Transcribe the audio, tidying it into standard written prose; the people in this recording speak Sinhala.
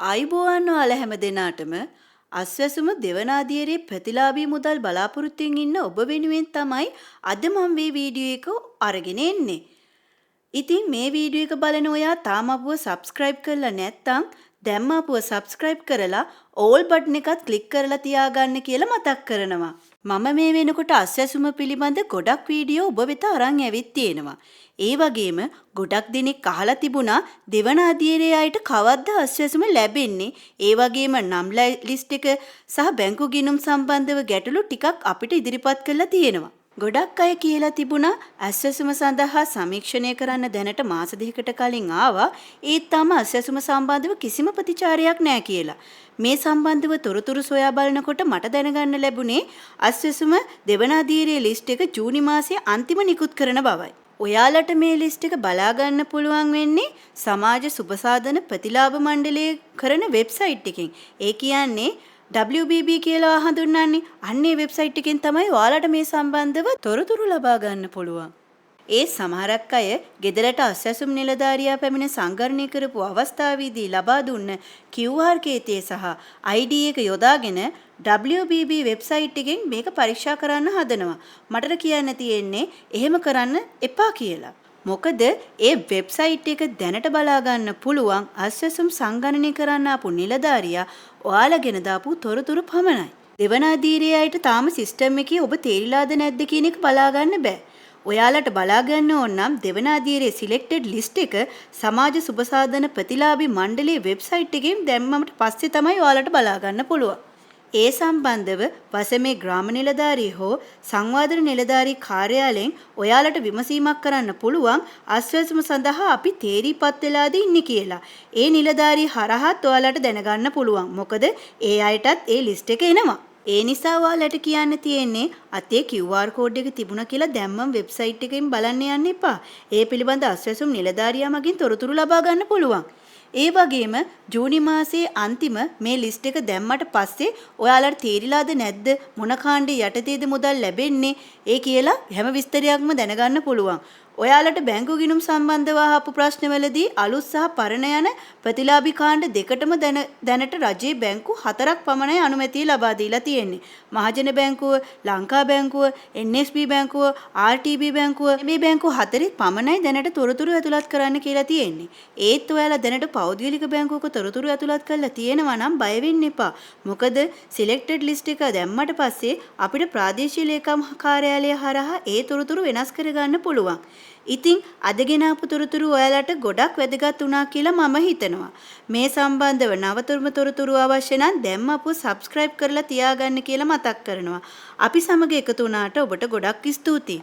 ආයුබෝවන් ඔයාලා හැම දෙනාටම අස්වැසුම දෙවනාදියරේ ප්‍රතිලාභී මුදල් බලාපොරොත්තුෙන් ඉන්න ඔබ වෙනුවෙන් තමයි අද මම මේ වීඩියෝ එක අරගෙන එන්නේ. ඉතින් මේ වීඩියෝ එක බලන ඔයා තාම අපව subscribe කරලා නැත්නම් දැන්ම අපව subscribe කරලා all button එකත් click කරලා තියාගන්න කියලා මතක් කරනවා. මම මේ වෙනකොට අස්වැසුම පිළිබඳ ගොඩක් වීඩියෝ ඔබ වෙත අරන් ඇවිත් තියෙනවා. ඒ වගේම ගොඩක් දෙනෙක් අහලා තිබුණා දෙවන අධීරයේ අයට කවද්ද අස්වැසුම ලැබෙන්නේ? ඒ වගේම නම් ලිස්ට් එක සහ බැංකු ගිණුම් සම්බන්ධව ගැටලු ටිකක් අපිට ඉදිරිපත් කරලා තියෙනවා. ගොඩක් අය කියලා තිබුණා අස්වැසුම සඳහා සමීක්ෂණය කරන්න දැනට මාස දෙකකට කලින් ආවා. ඒත් තාම අස්වැසුම සම්බන්ධව කිසිම ප්‍රතිචාරයක් නැහැ කියලා. මේ සම්බන්ධව තොරතුරු සොයා බලනකොට මට දැනගන්න ලැබුණේ අස්වැසුම දෙවන අධීරයේ ලිස්ට් එක ජූනි මාසයේ අන්තිම නිකුත් කරන බවයි. ඔයාලට මේ ලිස්ට් එක බලා ගන්න පුළුවන් වෙන්නේ සමාජ සුබසාධන ප්‍රතිලාභ මණ්ඩලයේ කරන වෙබ්සයිට් එකෙන්. ඒ කියන්නේ WBB කියලා හඳුන්වන්නේ. අන්නේ වෙබ්සයිට් එකෙන් තමයි ඔයාලට මේ සම්බන්ධව තොරතුරු ලබා ගන්න පුළුවන්. ඒ සමහරක් අය ගෙදරට අස්වැසුම් නිලධාරියා පැමිණ සංගරණය කරපු අවස්ථාවේදී ලබා දුන්න QR කේතය සහ ID එක යොදාගෙන WBB වෙබ්සයිට් එකෙන් මේක පරීක්ෂා කරන්න හදනවා. මට කියන්න තියෙන්නේ එහෙම කරන්න එපා කියලා. මොකද ඒ වෙබ්සයිට් එක දැනට බලා ගන්න පුළුවන් අස්වැසුම් සංගණනය කරන්න ආපු නිලධාරියා ඔයාලා ගෙන දාපු තොරතුරු පමණයි. දෙවන අධීරයේ අයට තාම සිස්ටම් එකේ ඔබ තේරිලාද නැද්ද කියන එක බලා ගන්න බෑ. ඔයාලට බලා ගන්න ඕන නම් දෙවන අධීරයේ සිලෙක්ටඩ් ලිස්ට් එක සමාජ සුබසාධන ප්‍රතිලාභී මණ්ඩලයේ වෙබ්සයිට් එකෙන් දැම්මමට පස්සේ තමයි ඔයාලට බලා ගන්න පුළුවන්. ඒ සම්බන්ධව වසමේ ග්‍රාම නිලධාරී හෝ සංවාදන නිලධාරී කාර්යාලයෙන් ඔයාලට විමසීමක් කරන්න පුළුවන් අස්වැසුම සඳහා අපි තේරීපත් වෙලාද ඉන්නේ කියලා. ඒ නිලධාරී හරහාත් ඔයාලට දැනගන්න පුළුවන්. මොකද ඒ අයටත් ඒ ලිස්ට් එක එනවා. ඒ නිසා ඔයාලට කියන්න තියෙන්නේ අතේ QR කෝඩ් එක තිබුණා කියලා දැම්මම වෙබ්සයිට් එකෙන් බලන්න යන්න එපා. ඒ පිළිබඳ අස්වැසුම් නිලධාරියා මගින් තොරතුරු ලබා ගන්න පුළුවන්. ඒ වගේම ජූනි මාසයේ අන්තිම මේ ලිස්ට් එක දැම්මට පස්සේ ඔයාලට තේරිලාද නැද්ද මොන කාණ්ඩේ යටතේද මුදල් ලැබෙන්නේ ඒ කියලා හැම විස්තරයක්ම දැනගන්න පුළුවන්. ඔයාලට බැංකු ගිණුම් සම්බන්ධව අහපු ප්‍රශ්නවලදී අලුත් සහ පරණ යන ප්‍රතිලාභී කාණ්ඩ දෙකටම දැනට රජයේ බැංකු 4ක් පමණයි අනුමැතිය ලබා දීලා තියෙන්නේ. මහජන බැංකුව, ලංකා බැංකුව, NSB බැංකුව, RTB බැංකුව මේ බැංකු 4 පමණයි දැනට තොරතුරු ඇතුළත් කරන්න කියලා තියෙන්නේ. ඒත් ඔයාලා දැනට පෞද්ගලික බැංකුවක තොරතුරු ඇතුළත් කරලා තියෙනවා නම් බය වෙන්න එපා. මොකද සිලෙක්ටඩ් ලිස්ට් එක දැම්මට පස්සේ අපිට ප්‍රාදේශීය ලේකම් කාර්යාලය හරහා ඒ තොරතුරු වෙනස් කරගන්න පුළුවන්. ඉතින් අද ගෙන ආපු තොරතුරු ඔයාලට ගොඩක් වැදගත් වුණා කියලා මම හිතනවා. මේ සම්බන්ධව නවතුරුම තොරතුරු අවශ්‍ය නම් දැන්ම අපව subscribe කරලා තියාගන්න කියලා මතක් කරනවා. අපි සමග එකතු වුණාට ඔබට ගොඩක් ස්තුතියි.